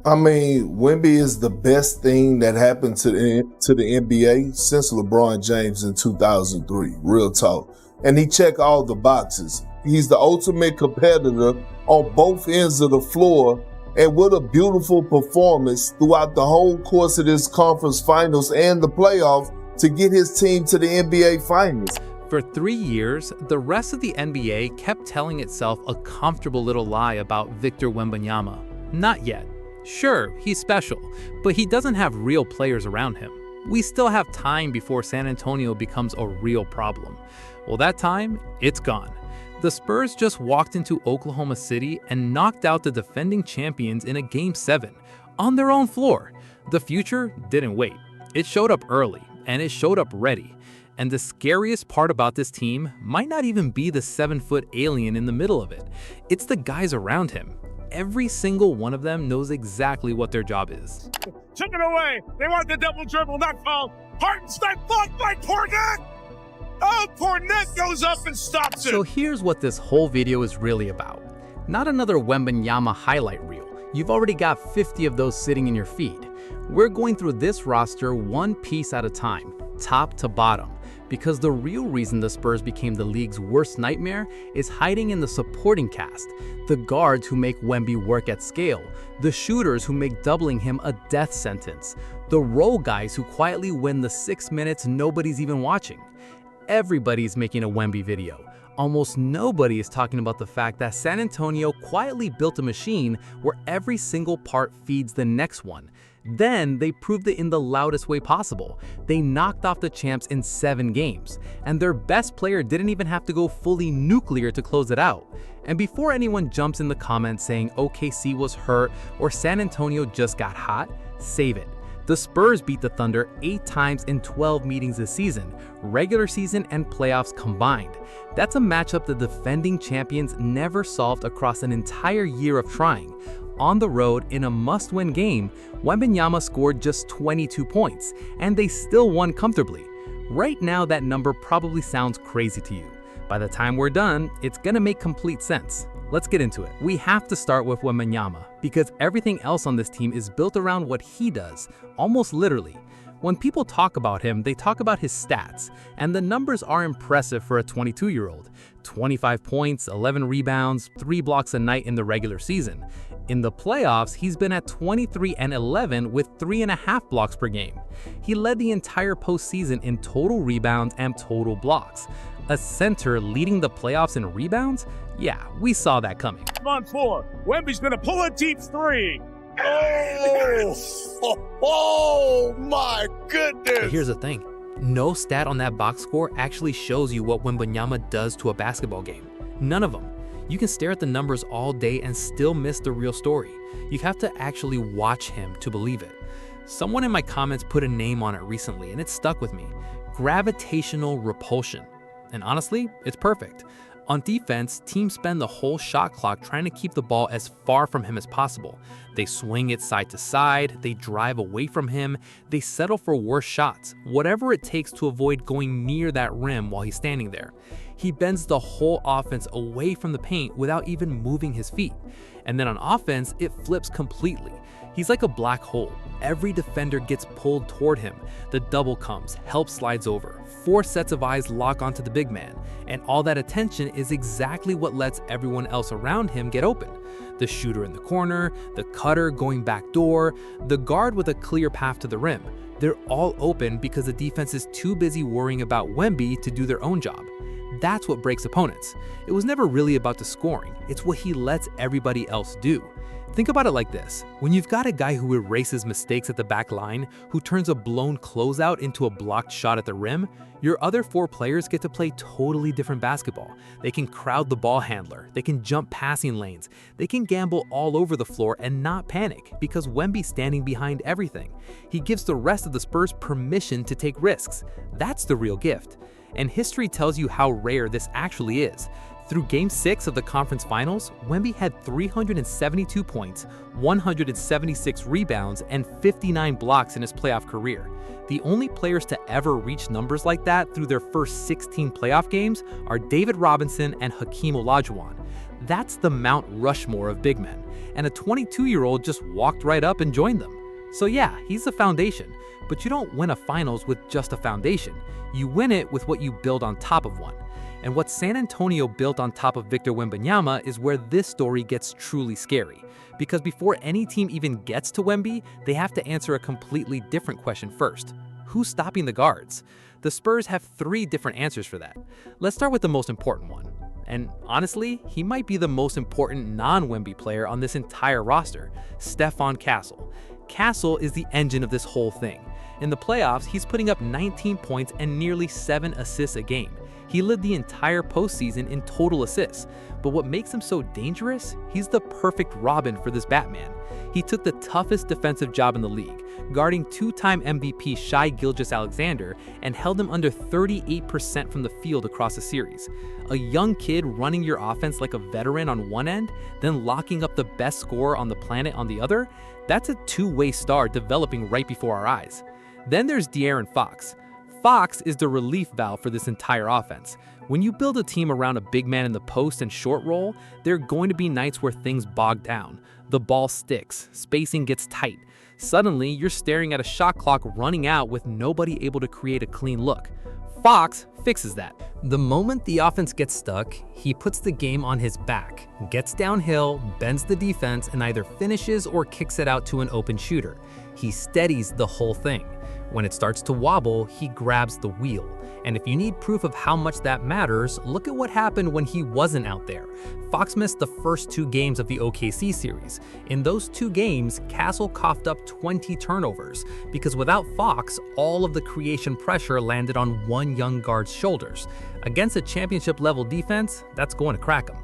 I mean, Wemby is the best thing that happened to the NBA since LeBron James in 2003. Real talk. And he checked all the boxes. He's the ultimate competitor on both ends of the floor, and with a beautiful performance throughout the whole course of this conference finals and the playoff to get his team to the NBA finals. For 3 years, the rest of the NBA kept telling itself a comfortable little lie about Victor Wembanyama. Not yet. Sure, he's special, but he doesn't have real players around him. We still have time before San Antonio becomes a real problem. Well, that time, it's gone. The Spurs just walked into Oklahoma City and knocked out the defending champions in a Game 7 on their own floor. The future didn't wait. It showed up early, and it showed up ready. And the scariest part about this team might not even be the 7-foot alien in the middle of it. It's the guys around him. Every single one of them knows exactly what their job is. Took it away. They want the double dribble, not foul. Hartenstein blocked by Fournette. Oh, Fournette goes up and stops it. So here's what this whole video is really about. Not another Wembanyama highlight reel. You've already got 50 of those sitting in your feed. We're going through this roster one piece at a time, top to bottom. Because the real reason the Spurs became the league's worst nightmare is hiding in the supporting cast, the guards who make Wemby work at scale, the shooters who make doubling him a death sentence, the role guys who quietly win the 6 minutes nobody's even watching. Everybody's making a Wemby video. Almost nobody is talking about the fact that San Antonio quietly built a machine where every single part feeds the next one. Then they proved it in the loudest way possible. They knocked off the champs in 7 games, and their best player didn't even have to go fully nuclear to close it out. And before anyone jumps in the comments saying OKC was hurt or San Antonio just got hot, save it. The Spurs beat the Thunder 8 times in 12 meetings this season, regular season and playoffs combined. That's a matchup the defending champions never solved across an entire year of trying. On the road, in a must-win game, Wembanyama scored just 22 points, and they still won comfortably. Right now, that number probably sounds crazy to you. By the time we're done, it's gonna make complete sense. Let's get into it. We have to start with Wembanyama, because everything else on this team is built around what he does, almost literally. When people talk about him, they talk about his stats, and the numbers are impressive for a 22-year-old. 25 points, 11 rebounds, 3 blocks a night in the regular season. In the playoffs, he's been at 23 and 11 with 3.5 blocks per game. He led the entire postseason in total rebounds and total blocks. A center leading the playoffs in rebounds? Yeah, we saw that coming. On 4. Wemby's gonna pull a deep 3. Oh my goodness! But here's the thing. No stat on that box score actually shows you what Wembanyama does to a basketball game. None of them. You can stare at the numbers all day and still miss the real story. You have to actually watch him to believe it. Someone in my comments put a name on it recently and it stuck with me. Gravitational repulsion. And honestly, it's perfect. On defense, teams spend the whole shot clock trying to keep the ball as far from him as possible. They swing it side to side, they drive away from him, they settle for worse shots, whatever it takes to avoid going near that rim while he's standing there. He bends the whole offense away from the paint without even moving his feet. And then on offense, it flips completely. He's like a black hole. Every defender gets pulled toward him. The double comes, help slides over. 4 sets of eyes lock onto the big man. And all that attention is exactly what lets everyone else around him get open. The shooter in the corner, the cutter going back door, the guard with a clear path to the rim. They're all open because the defense is too busy worrying about Wemby to do their own job. That's what breaks opponents. It was never really about the scoring. It's what he lets everybody else do. Think about it like this. When you've got a guy who erases mistakes at the back line, who turns a blown closeout into a blocked shot at the rim, your other 4 players get to play totally different basketball. They can crowd the ball handler, they can jump passing lanes, they can gamble all over the floor and not panic because Wemby's standing behind everything. He gives the rest of the Spurs permission to take risks. That's the real gift. And history tells you how rare this actually is. Through Game 6 of the conference finals, Wemby had 372 points, 176 rebounds, and 59 blocks in his playoff career. The only players to ever reach numbers like that through their first 16 playoff games are David Robinson and Hakeem Olajuwon. That's the Mount Rushmore of big men, and a 22-year-old just walked right up and joined them. So yeah, he's the foundation, but you don't win a finals with just a foundation. You win it with what you build on top of one. And what San Antonio built on top of Victor Wembanyama is where this story gets truly scary. Because before any team even gets to Wemby, they have to answer a completely different question first. Who's stopping the guards? The Spurs have 3 different answers for that. Let's start with the most important one. And honestly, he might be the most important non-Wemby player on this entire roster, Stephon Castle. Castle is the engine of this whole thing. In the playoffs, he's putting up 19 points and nearly 7 assists a game. He led the entire postseason in total assists. But what makes him so dangerous? He's the perfect Robin for this Batman. He took the toughest defensive job in the league, guarding 2-time MVP Shai Gilgeous-Alexander, and held him under 38% from the field across the series. A young kid running your offense like a veteran on one end, then locking up the best scorer on the planet on the other, that's a two-way star developing right before our eyes. Then there's De'Aaron Fox. Fox is the relief valve for this entire offense. When you build a team around a big man in the post and short roll, there are going to be nights where things bog down. The ball sticks, spacing gets tight. Suddenly, you're staring at a shot clock running out with nobody able to create a clean look. Fox fixes that. The moment the offense gets stuck, he puts the game on his back, gets downhill, bends the defense, and either finishes or kicks it out to an open shooter. He steadies the whole thing. When it starts to wobble, he grabs the wheel. And if you need proof of how much that matters, look at what happened when he wasn't out there. Fox missed the first 2 games of the OKC series. In those 2 games, Castle coughed up 20 turnovers, because without Fox, all of the creation pressure landed on one young guard's shoulders. Against a championship-level defense, that's going to crack him.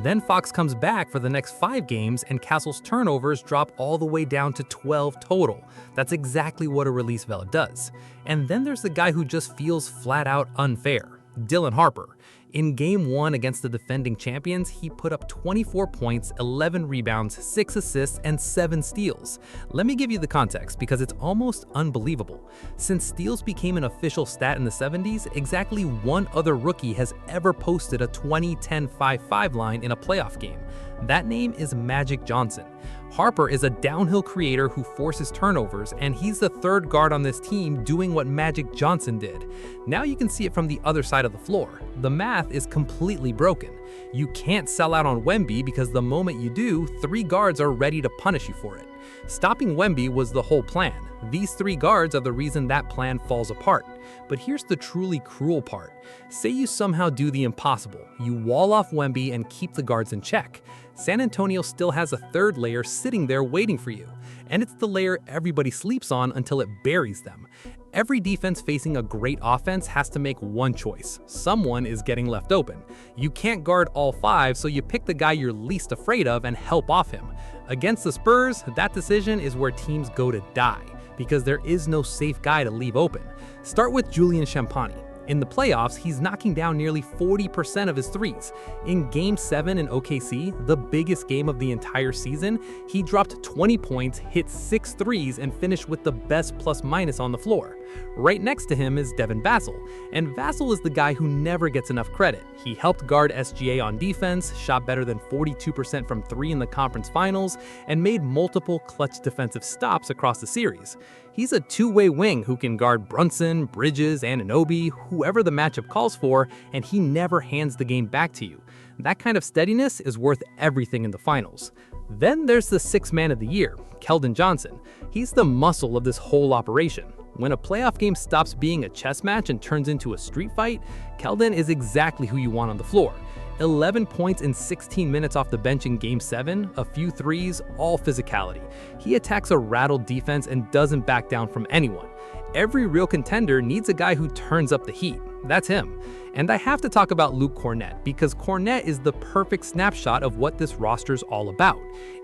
Then Fox comes back for the next 5 games and Castle's turnovers drop all the way down to 12 total. That's exactly what a release valve does. And then there's the guy who just feels flat out unfair, Dylan Harper. In Game 1 against the defending champions, he put up 24 points, 11 rebounds, 6 assists, and 7 steals. Let me give you the context because it's almost unbelievable. Since steals became an official stat in the 70s, exactly 1 other rookie has ever posted a 20-10-5-5 line in a playoff game. That name is Magic Johnson. Harper is a downhill creator who forces turnovers, and he's the 3rd guard on this team doing what Magic Johnson did. Now you can see it from the other side of the floor. The math is completely broken. You can't sell out on Wemby because the moment you do, 3 guards are ready to punish you for it. Stopping Wemby was the whole plan. These 3 guards are the reason that plan falls apart. But here's the truly cruel part. Say you somehow do the impossible. You wall off Wemby and keep the guards in check. San Antonio still has a 3rd layer sitting there waiting for you. And it's the layer everybody sleeps on until it buries them. Every defense facing a great offense has to make one choice. Someone is getting left open. You can't guard all 5, so you pick the guy you're least afraid of and help off him. Against the Spurs, that decision is where teams go to die, because there is no safe guy to leave open. Start with Julian Champagnie. In the playoffs, he's knocking down nearly 40% of his threes. In Game 7 in OKC, the biggest game of the entire season, he dropped 20 points, hit 6 threes, and finished with the best plus-minus on the floor. Right next to him is Devin Vassell, and Vassell is the guy who never gets enough credit. He helped guard SGA on defense, shot better than 42% from 3 in the conference finals, and made multiple clutch defensive stops across the series. He's a 2-way wing who can guard Brunson, Bridges, Anunoby, whoever the matchup calls for, and he never hands the game back to you. That kind of steadiness is worth everything in the finals. Then there's the 6th man of the year, Keldon Johnson. He's the muscle of this whole operation. When a playoff game stops being a chess match and turns into a street fight, Keldon is exactly who you want on the floor. 11 points in 16 minutes off the bench in Game 7, a few threes, all physicality. He attacks a rattled defense and doesn't back down from anyone. Every real contender needs a guy who turns up the heat. That's him. And I have to talk about Luke Kornet, because Kornet is the perfect snapshot of what this roster's all about.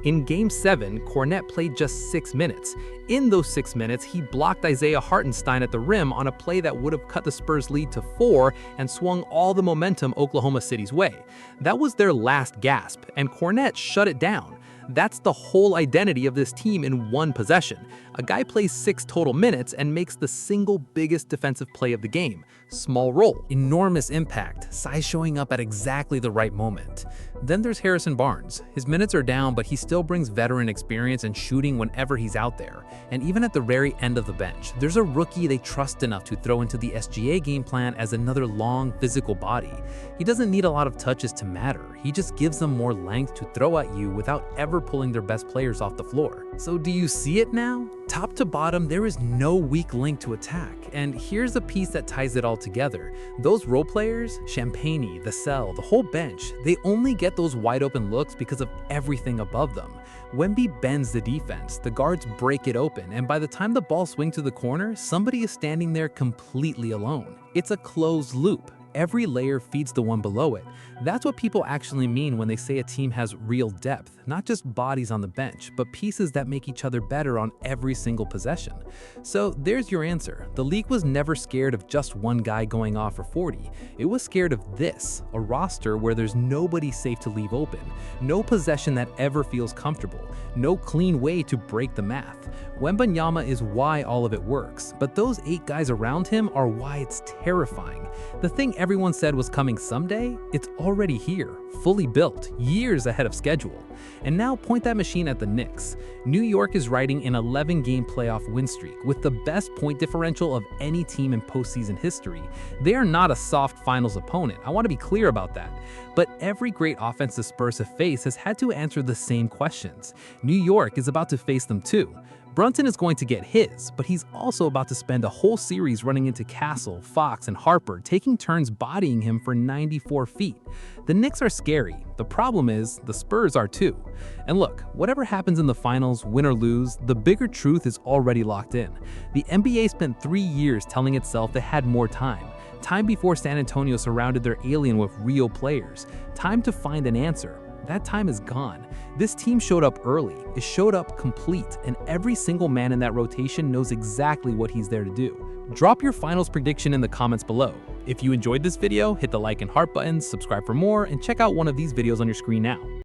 In Game 7, Kornet played just 6 minutes. In those 6 minutes, he blocked Isaiah Hartenstein at the rim on a play that would have cut the Spurs' lead to 4 and swung all the momentum Oklahoma City's way. That was their last gasp, and Kornet shut it down. That's the whole identity of this team in one possession. A guy plays 6 total minutes and makes the single biggest defensive play of the game. Small role, enormous impact, size showing up at exactly the right moment. Then there's Harrison Barnes. His minutes are down, but he still brings veteran experience and shooting whenever he's out there. And even at the very end of the bench, there's a rookie they trust enough to throw into the SGA game plan as another long, physical body. He doesn't need a lot of touches to matter. He just gives them more length to throw at you without ever pulling their best players off the floor. So do you see it now? Top to bottom, there is no weak link to attack. And here's the piece that ties it all together. Those role players, Champagnie, the Cell, the whole bench, they only get those wide open looks because of everything above them. Wemby bends the defense, the guards break it open, and by the time the ball swings to the corner, somebody is standing there completely alone. It's a closed loop. Every layer feeds the one below it. That's what people actually mean when they say a team has real depth, not just bodies on the bench, but pieces that make each other better on every single possession. So there's your answer. The league was never scared of just one guy going off for 40. It was scared of this, a roster where there's nobody safe to leave open, no possession that ever feels comfortable, no clean way to break the math. Wembanyama is why all of it works, but those 8 guys around him are why it's terrifying. The thing everyone said was coming someday, it's already here, fully built, years ahead of schedule. And now point that machine at the Knicks. New York is riding an 11-game playoff win streak with the best point differential of any team in postseason history. They are not a soft finals opponent, I want to be clear about that. But every great offense the Spurs have faced has had to answer the same questions. New York is about to face them too. Brunson is going to get his, but he's also about to spend a whole series running into Castle, Fox, and Harper, taking turns bodying him for 94 feet. The Knicks are scary. The problem is, the Spurs are too. And look, whatever happens in the finals, win or lose, the bigger truth is already locked in. The NBA spent 3 years telling itself they had more time. Time before San Antonio surrounded their alien with real players. Time to find an answer. That time is gone. This team showed up early, it showed up complete, and every single man in that rotation knows exactly what he's there to do. Drop your finals prediction in the comments below. If you enjoyed this video, hit the like and heart buttons, subscribe for more, and check out one of these videos on your screen now.